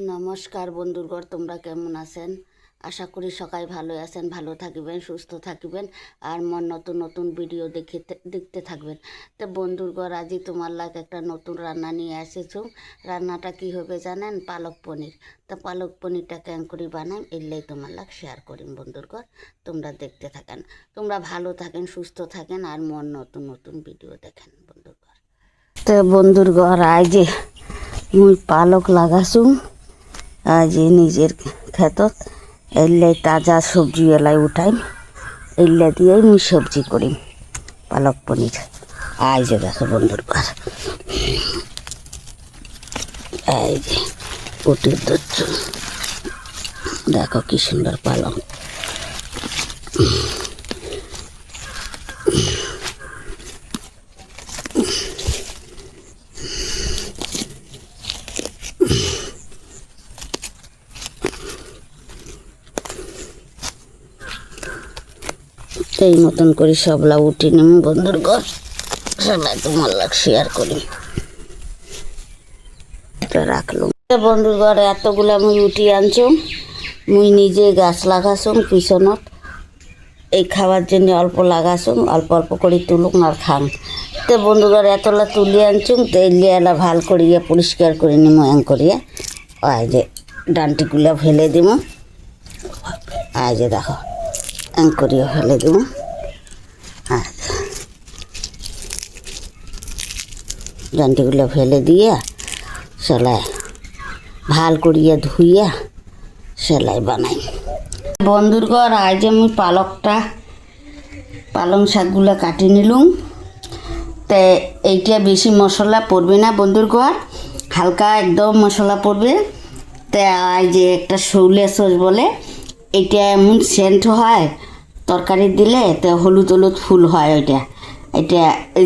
নমস্কার বন্ধুগণ, তোমরা কেমন আছেন? আশা করি সবাই ভালো আছেন, ভালো থাকবেন, সুস্থ থাকবেন আর মন নতুন নতুন ভিডিও দেখতে থাকবেন। তো বন্ধুগণ, আজই তোমার লাগে একটা নতুন রান্না নিয়ে এসেছো। রান্নাটা কি হবে জানেন? পালক পনির। তো পালক পনিরটা কেন করে বানাই এলেই তোমার লাগ শেয়ার করিম বন্ধুগণ। তোমরা দেখতে থাকেন, তোমরা ভালো থাকেন, সুস্থ থাকেন আর মন নতুন নতুন ভিডিও দেখেন বন্ধুগণ। তো বন্ধুগণ, আজ মুই পালক লাগাছুম আজ নিজের ক্ষেতত। এলে তাজা সবজি এলাই উঠাইম, এলে দিয়েই মুই সবজি করিম পালক পনির। এই যে দেখো বন্ধুগণ, এই যে উটির দচ্ছ, দেখো কি সুন্দর পালক। এই মতন করে সবলা উঠি নিম বন্ধুগণ, সবাই তোমার লাগ শেয়ার করি। রাখলাম বন্ধুগণ, এতগুলা মুই উঠি আনছুম। মুই নিজে গাছ লাগাছুম পিছনত, এই খাওয়ার জন্য অল্প লাগাছুম, অল্প অল্প করে তুলুম আর খাম। তো বন্ধুগণ, এতলা তুলি আনছুম, তো এলিয়ে এলা ভাল করিয়ে পরিষ্কার করে নিম এং করিয়ে। এই যে ডান্টিগুলো ফেলে দিব, এই যে দেখো এং করিয়ে ফেলে দিব। ডান্টিগুলো ফেলে দিয়ে সেলাই ভাল করিয়া ধুইয়া সেলাই বানাই বন্ধুগণ। আজ আমি পালং শাকগুলো কাটি নিলুম। তো এইটা বেশি মশলা পড়বে না বন্ধুগণ, হালকা একদম মশলা পড়বে। তো আজ যে একটা শৌলে সস বলে, এইটা এমন সেন্ট হয় তরকারি দিলে, তো হলুদ হলুদ ফুল হয়, এটা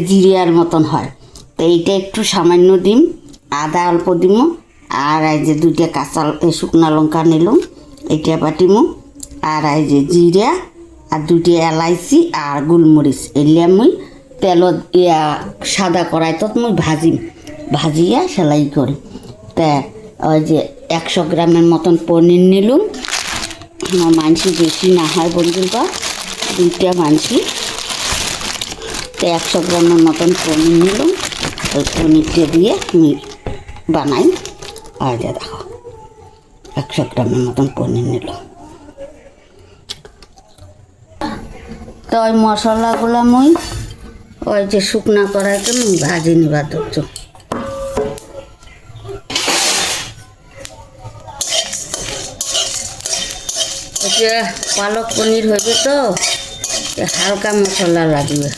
জিরিয়ার মতন হয়। তো এইটা একটু সামান্য দিম, আদা অল্প দিম, আর এই যে দুইটা কাঁচা শুকনা লঙ্কা নিলাম, এইটা বাটিমু। আর এই যে জিরা আর দুইটা এলাইচি আর গোলমরিচ এলিয়া মুই তেলত সাদা কড়াইত মুই ভাজিয়া সেলাই করি। তা ওই যে 100 গ্রামের মতন পনির নিলাম। মাংস বেশি না হয় বন্ধুগণ, দুইটা মাংস। তো 100 গ্রামের মতন পনির নিলাম, ওই পনিরটা দিয়ে আমি বানাই। আর যা দেখো 100 গ্রামের মতন পনির নিলাম। তো ওই মশলাগুলো মুই ওই যে শুকনা কড়াইতে মুই ভাজি নিবা ধরছ। পালক পনির হয়েছে তো হালকা মশলা লাগবে,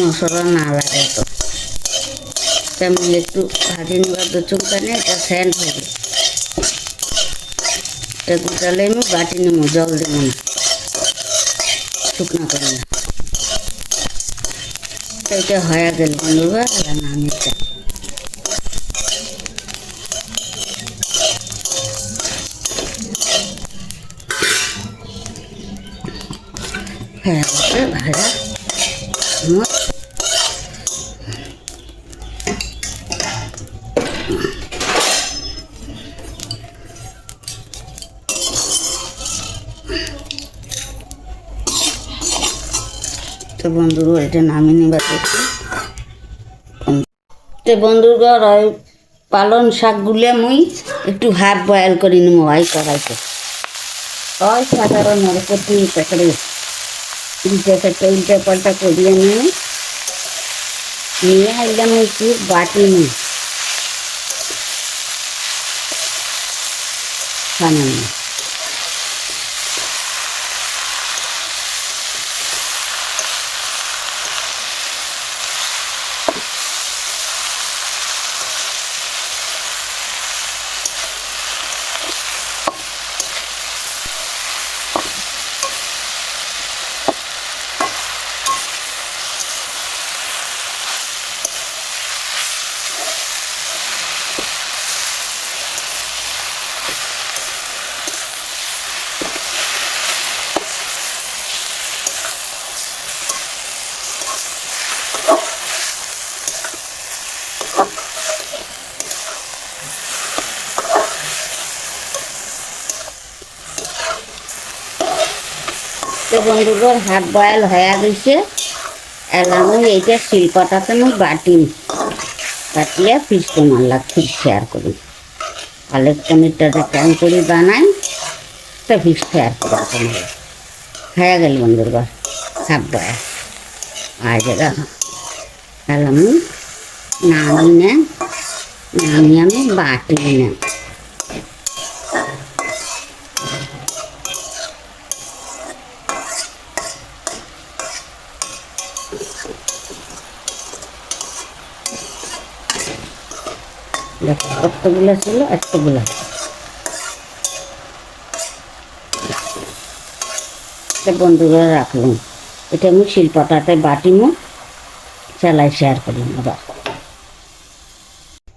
মশলা না লাগে তো তেমনি একটু ভাজি নিবার দরছুম, কেন এটা সেন্ট হবে। গুটালে আমি বাটি নেব, জল দেব না, শুকনা করে না। এটা হয়ে গেল বন্ধুগণ, নামিয়ে হয়ে গেছে ভাজা। তো বন্ধুগণ, এটা নামিয়ে নিবার দেখছি। তো বন্ধুগণ, ওই পালং শাকগুলো মুই একটু হাফ বয়েল করে নিব ওই কড়াইতে। ওই সাধারণ নরকটি পেঁকড়ে উল্টে পাল্টা করিয়ে নিয়ে একদম একটু বাটি নিই সামান্য। তো বন্ধুগণ হাফ বয়েল হয়ে গেছে। এলাম এইটা শিলপাটাতে আমি বাটিয়ে ফিস তোমার খুব শেয়ার করি। পালক পনিরটা যে কেমন করে বানাই তা ফিস শেয়ার করি তোমার হয়ে গেল বন্ধুগণ হাফ বয়েল। আর যেটা এলাম নামিয়ে আমি বাটি নে কতগুলো ছিল এতগুলো বন্ধুরা রাখলাম। এটা আমি শিলপাটাতে বাটিমো সেলাই শেয়ার করলাম। আবার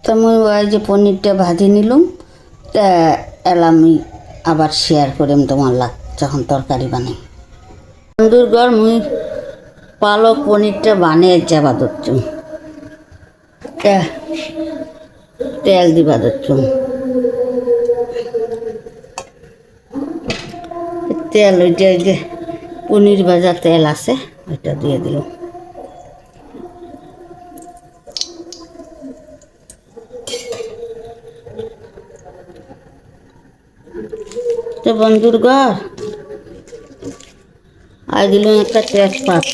তো আমি ওই যে পনিরটা ভাজি নিলাম তা এলাম আবার শেয়ার করিম তোমার যখন তরকারি বানাই। বন্ধুর ঘর মুই পালক পনিরটা বানিয়ে যাবা ধরছুম তেল দিবা ধরছুম। তেল ওইটা ওই যে পনির ভাজা তেল আছে ওইটা দিয়ে দিল। তো বন্ধুর ঘর আর দিলাম একটা তেজপাত,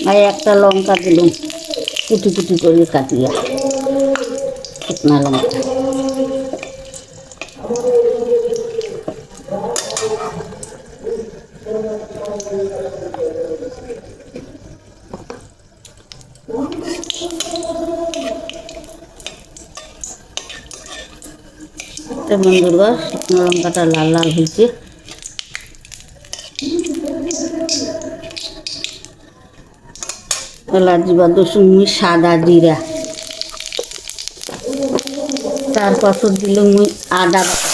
আর একটা লঙ্কা দিলাম কুটি কুটি করে কাটিয়া শুকনা লঙ্কা। বন্ধুর ঘর শুকনো লঙ্কাটা লাল লাল হয়েছে। এলাচ দিবা দশমি সাদা জিরা, তারপর দিল মুই আদা বাটা,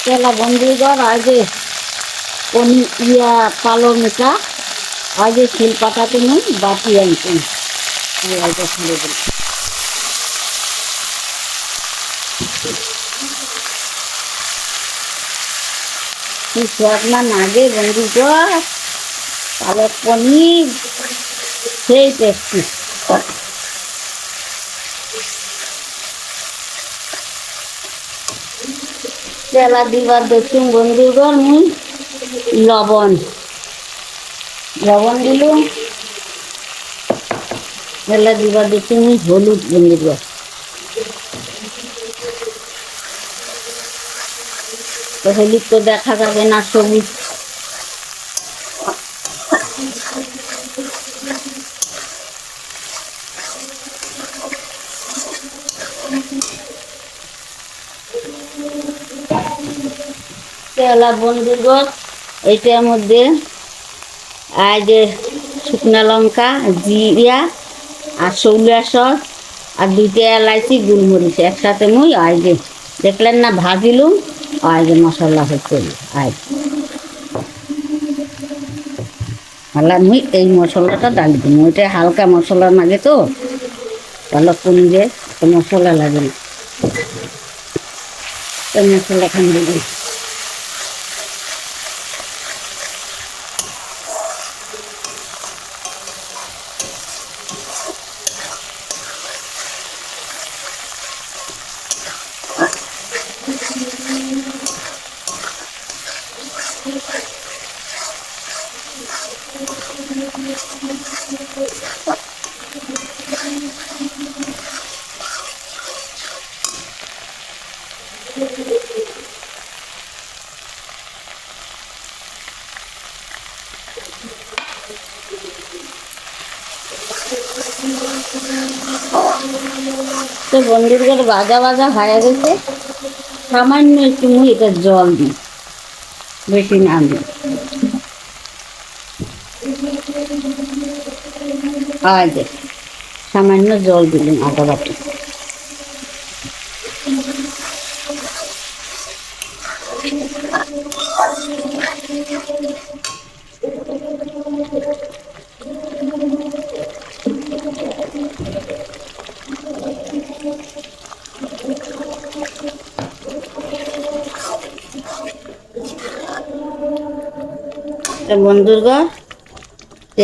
তেলা বন্ধুর ঘর আর যে পালং এটা আর যে শিলপাটাতে মুই বাটি আনতাম খুলে দিল। কি স্বাদ না নাগে বন্ধুর ঘর পালক পনির সেই টেস্টি। তেলা দিবার দেখুন বন্ধুর ঘর মুই লবণ দিলুম। তেলা দিবার দেখুন মুই হলুদ বন্ধুর ঘর। তো হলুদ তো দেখা যাবে না সবুজ। তেলা বন্ধুর ঘর এইটার মধ্যে আর যে শুকনা লঙ্কা জিরা আর সৌলা সস আর 2টা এলাইচি গোলমরিচ একসাথে মুই আর যে দেখলেন না ভাজিলুম আর যে মশলা হচ্ছে আর হালা মুই এই মশলাটা ডালি দিই। ওইটা হালকা মশলা লাগে তো পালক পনিরে তো মশলা লাগে না, তো মশলা খান দিই। তো বন্ধুর ঘরে ভাজা হয়ে গেছে। সামান্য একটু মুই এটা জল দিই, বেশি না দিই। আর যে সামান্য জল দিলাম আদা বাটি। বন্ধুগণ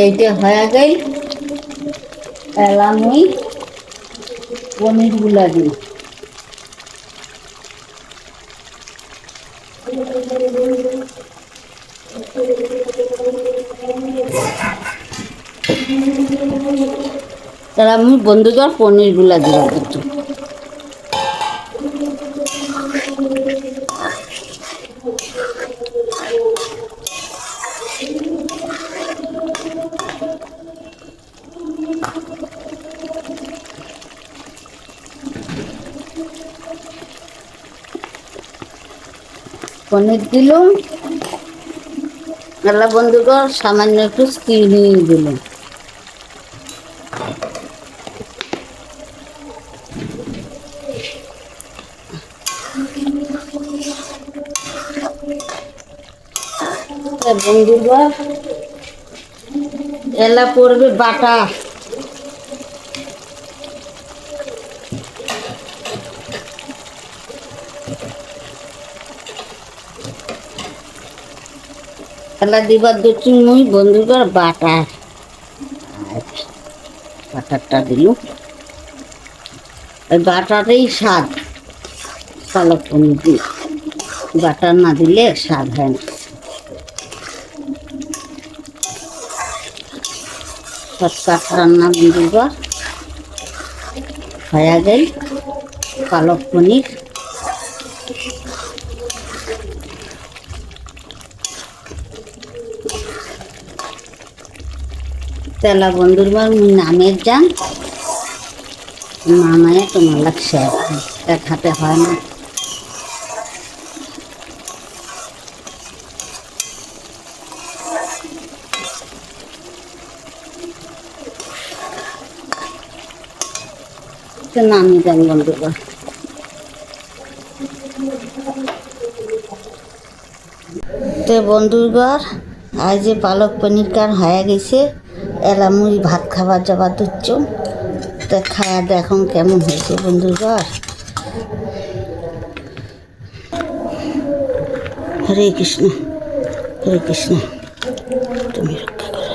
এইটা হয়ে গেল এলাম ওই পনিরগুলা দিই। তাহলে আমি বন্ধুগণ পনিরগুলা দিলাম একটু। পনির দিলাম, এলা বন্ধুগণ সামান্য একটু চিনি দিলাম। বন্ধুগণ এলা পড়বে বাটা, এলা দিবার দিচ্ছি মুই বন্ধুগণ বাটার। বাটারটা দিল, ওই বাটারেই স্বাদ। পালক পনির দিয়ে বাটার না দিলে স্বাদ হয় না। শর্টকাট রান্না বন্ধুগণ হয়ে গেল পালক পনির। তেলা বন্ধুগণ মুই নামের যান নামায় তোমার লাগছে এক হাতে হয় না। নামি যান বন্ধুগণ। তো বন্ধুগণ আজ যে পালক পনির কার হয়ে গেছে, এলা মুই ভাত খাবার যাবার দিচ্ছ। তো খাওয়া দেখুন কেমন হয়েছে বন্ধুগণ। হরে কৃষ্ণ হরে কৃষ্ণ, তুমি রক্ষা করো।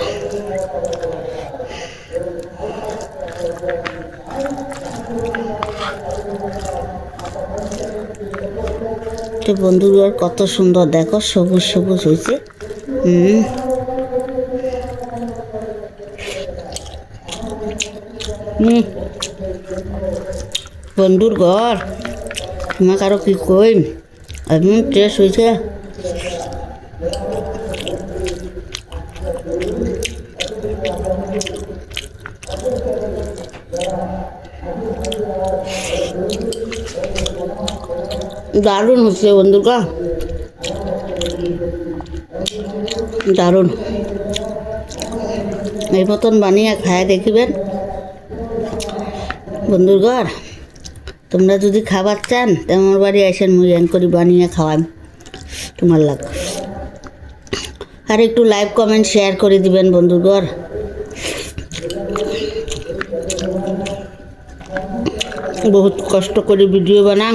তো বন্ধুগণ কত সুন্দর দেখো, সবুজ সবুজ হয়েছে। বন্ধুর ঘর তোমাকে আরো কি কইম, এমন টেস্ট হয়েছে। দারুণ হচ্ছে বন্ধুরা, দারুণ। এই মতন বানিয়ে খায় দেখিবেন বন্ধুগণ। তোমরা যদি খাবার চান তো আমার বাড়ি আসেন, মুই এন করি বানিয়ে খাওয়াম তোমার লাগ। আর একটু লাইক কমেন্ট শেয়ার করে দিবেন বন্ধুগণ। বহুত কষ্ট করে ভিডিও বানাং,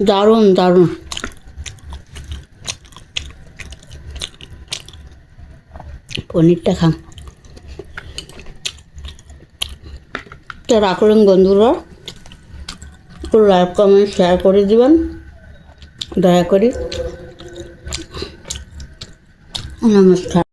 দারুণ দারুণ। পনিরটা খান। তো রাখলেন বন্ধুরা, একটু লাইক কমেন্ট শেয়ার করে দিবেন দয়া করে। নমস্কার।